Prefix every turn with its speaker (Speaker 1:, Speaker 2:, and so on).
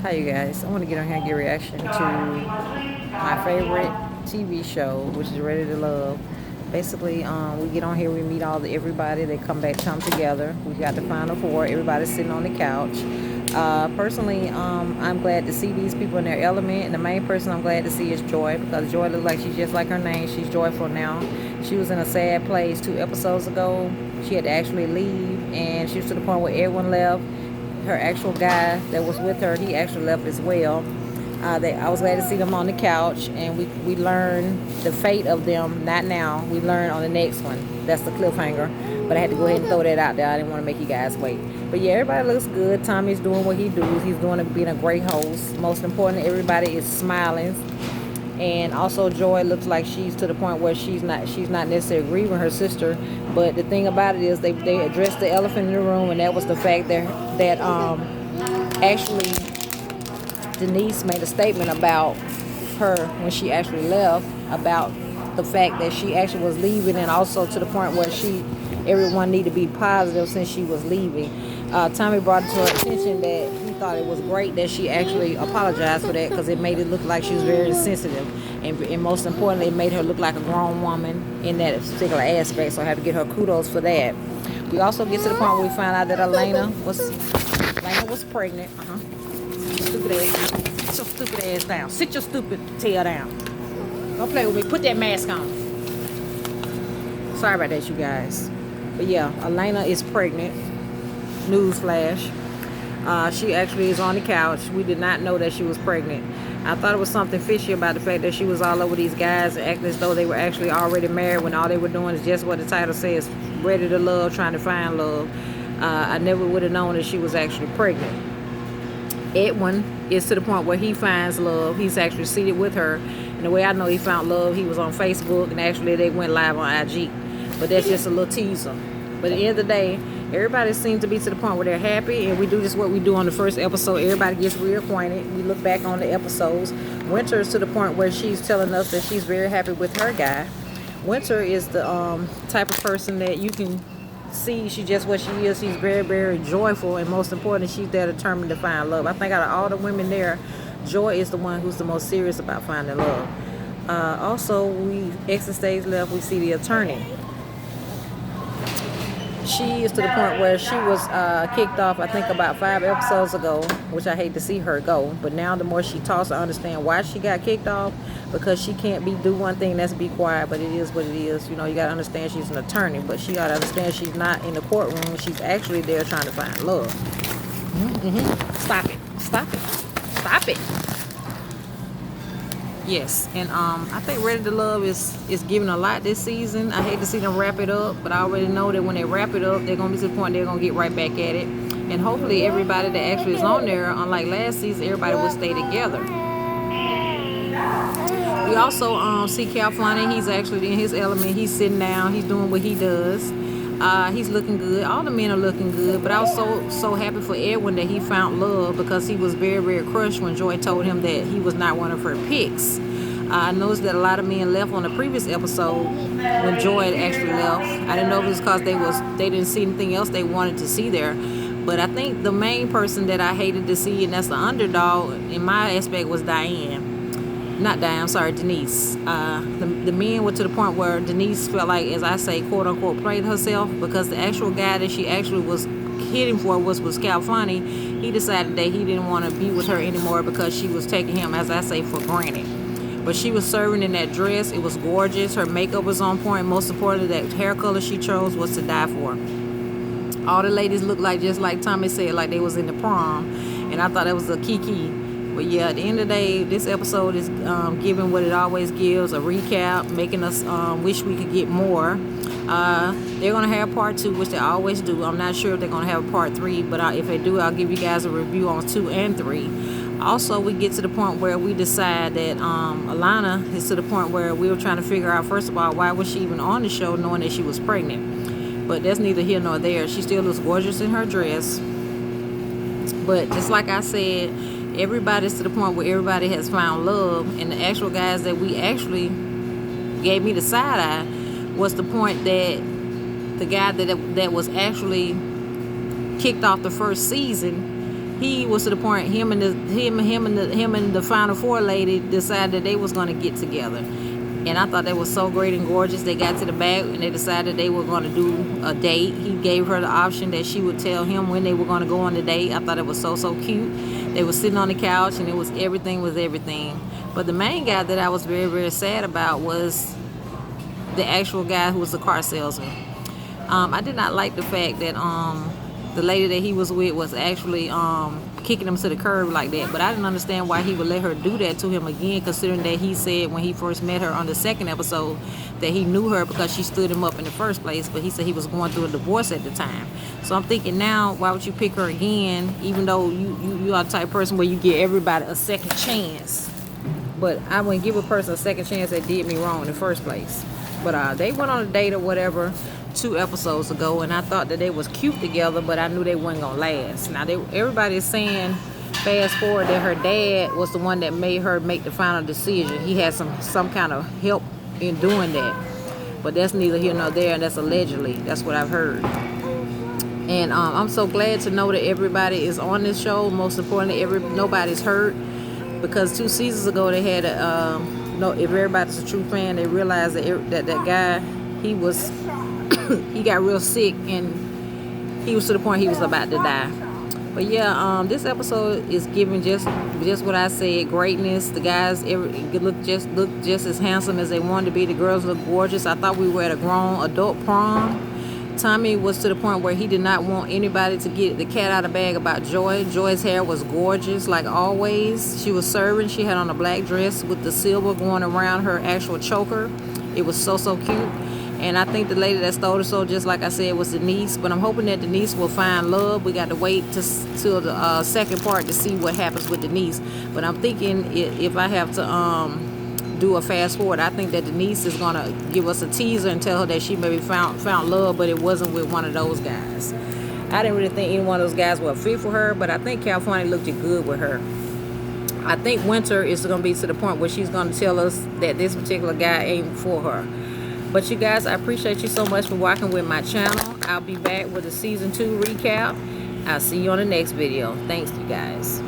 Speaker 1: Hi, you guys. I want to get on here and get a reaction to my favorite TV show, which is Ready to Love. Basically, we get on here, we meet everybody. They come together. We got the final four. Everybody's sitting on the couch. Personally, I'm glad to see these people in their element. And the main person I'm glad to see is Joy, because Joy looks like she's just like her name. She's joyful now. She was in a sad place 2 episodes ago. She had to actually leave, and she was to the point where everyone left. Her actual guy that was with her, he actually left as well. I was glad to see them on the couch, and we learned the fate of them. Not now. We learn on the next one. That's the cliffhanger. But I had to go ahead and throw that out there. I didn't want to make you guys wait. But yeah, everybody looks good. Tommy's doing what he does. He's being a great host. Most important, everybody is smiling. And also Joy looks like she's to the point where she's not necessarily grieving her sister. But the thing about it is they addressed the elephant in the room, and that was the fact that actually Denise made a statement about her when she actually left, about the fact that she actually was leaving, and also to the point where everyone needed to be positive since she was leaving. Tommy brought it to her attention that he thought it was great that she actually apologized for that, because it made it look like she was very sensitive, and most importantly, it made her look like a grown woman in that particular aspect. So I have to give her kudos for that. We also get to the point where we find out that Elena was pregnant. Stupid ass. Sit your stupid ass down. Sit your stupid tail down. Don't play with me. Put that mask on. Sorry about that, you guys. But yeah, Elena is pregnant. Newsflash. She actually is on the couch. We did not know that she was pregnant. I thought it was something fishy about the fact that she was all over these guys and acting as though they were actually already married, when all they were doing is just what the title says, ready to love, trying to find love. I never would have known that she was actually pregnant. Edwin is to the point where he finds love. He's actually seated with her. And the way I know he found love, he was on Facebook, and actually they went live on IG. But that's just a little teaser. But at the end of the day, everybody seems to be to the point where they're happy, and we do just what we do on the first episode. Everybody gets reacquainted. We look back on the episodes. Winter is to the point where she's telling us that she's very happy with her guy. Winter is the type of person that you can see she's just what she is. She's very, very joyful, and most importantly, she's there determined to find love. I think out of all the women there, Joy is the one who's the most serious about finding love. Also, we exit stage left, we see the attorney. She is to the point where she was kicked off, I think, about 5 episodes ago, which I hate to see her go. But now the more she talks, I understand why she got kicked off, because she can't do one thing, that's be quiet. But it is what it is. You know, you got to understand she's an attorney, but she got to understand she's not in the courtroom. She's actually there trying to find love. Stop it. Stop it. Stop it. Yes, and I think Ready to Love is giving a lot this season. I hate to see them wrap it up, but I already know that when they wrap it up, they're going to be to the point they're going to get right back at it. And hopefully everybody that actually is on there, unlike last season, everybody will stay together. We also see Cal Flani. He's actually in his element. He's sitting down. He's doing what he does. He's looking good. All the men are looking good. But I was so happy for Edwin that he found love, because he was very, very crushed when Joy told him that he was not one of her picks. I noticed that a lot of men left on the previous episode when Joy had actually left. I didn't know if it was because they didn't see anything else they wanted to see there. But I think the main person that I hated to see, and that's the underdog in my aspect, was Diane. Not Diane, I'm sorry, Denise. The men were to the point where Denise felt like, as I say, quote unquote, played herself, because the actual guy that she actually was hitting for was Cal Flani. He decided that he didn't want to be with her anymore because she was taking him, as I say, for granted. But she was serving in that dress. It was gorgeous. Her makeup was on point. Most importantly, that hair color she chose was to die for. All the ladies looked like, just like Tommy said, like they was in the prom. And I thought that was a key. But yeah, at the end of the day, this episode is giving what it always gives, a recap, making us wish we could get more. They're going to have part 2, which they always do. I'm not sure if they're going to have a part 3, but if they do, I'll give you guys a review on 2 and 3. Also, we get to the point where we decide that Alana is to the point where we were trying to figure out, first of all, why was she even on the show knowing that she was pregnant. But that's neither here nor there. She still looks gorgeous in her dress. But just like I said, everybody's to the point where everybody has found love. And the actual guys that we actually gave me the side eye was the point that the guy that was actually kicked off the first season he was to the point him and the Final Four lady decided that they was going to get together. And I thought that was so great and gorgeous. They got to the back and they decided they were going to do a date. He gave her the option that she would tell him when they were going to go on the date. I thought it was so cute. They were sitting on the couch and it was everything. But the main guy that I was very, very sad about was the actual guy who was the car salesman. I did not like the fact that the lady that he was with was actually kicking him to the curb like that. But I didn't understand why he would let her do that to him again, considering that he said when he first met her on the second episode that he knew her because she stood him up in the first place. But he said he was going through a divorce at the time. So I'm thinking now, why would you pick her again, even though you are the type of person where you give everybody a second chance? But I wouldn't give a person a second chance that did me wrong in the first place. But they went on a date or whatever 2 episodes ago, and I thought that they was cute together, but I knew they wasn't gonna last. Now everybody is saying, fast forward, that her dad was the one that made her make the final decision. He had some kind of help in doing that, but that's neither here nor there, and that's allegedly. That's what I've heard. And I'm so glad to know that everybody is on this show. Most importantly, nobody's hurt, because 2 seasons ago they had if everybody's a true fan, they realized that guy, he got real sick and he was to the point he was about to die. But yeah, this episode is giving just what I said, greatness. The guys look just as handsome as they wanted to be. The girls look gorgeous. I thought we were at a grown adult prom. Tommy was to the point where he did not want anybody to get the cat out of the bag about Joy. Joy's hair was gorgeous, like always. She was serving. She had on a black dress with the silver going around her actual choker. It was so cute. And I think the lady that stole the soul, just like I said, was Denise. But I'm hoping that Denise will find love. We got to wait till the second part to see what happens with Denise. But I'm thinking if I have to do a fast forward, I think that Denise is going to give us a teaser and tell her that she maybe found love, but it wasn't with one of those guys. I didn't really think any one of those guys were a fit for her, but I think California looked good with her. I think Winter is going to be to the point where she's going to tell us that this particular guy ain't for her. But you guys, I appreciate you so much for watching with my channel. I'll be back with a season 2 recap. I'll see you on the next video. Thanks, you guys.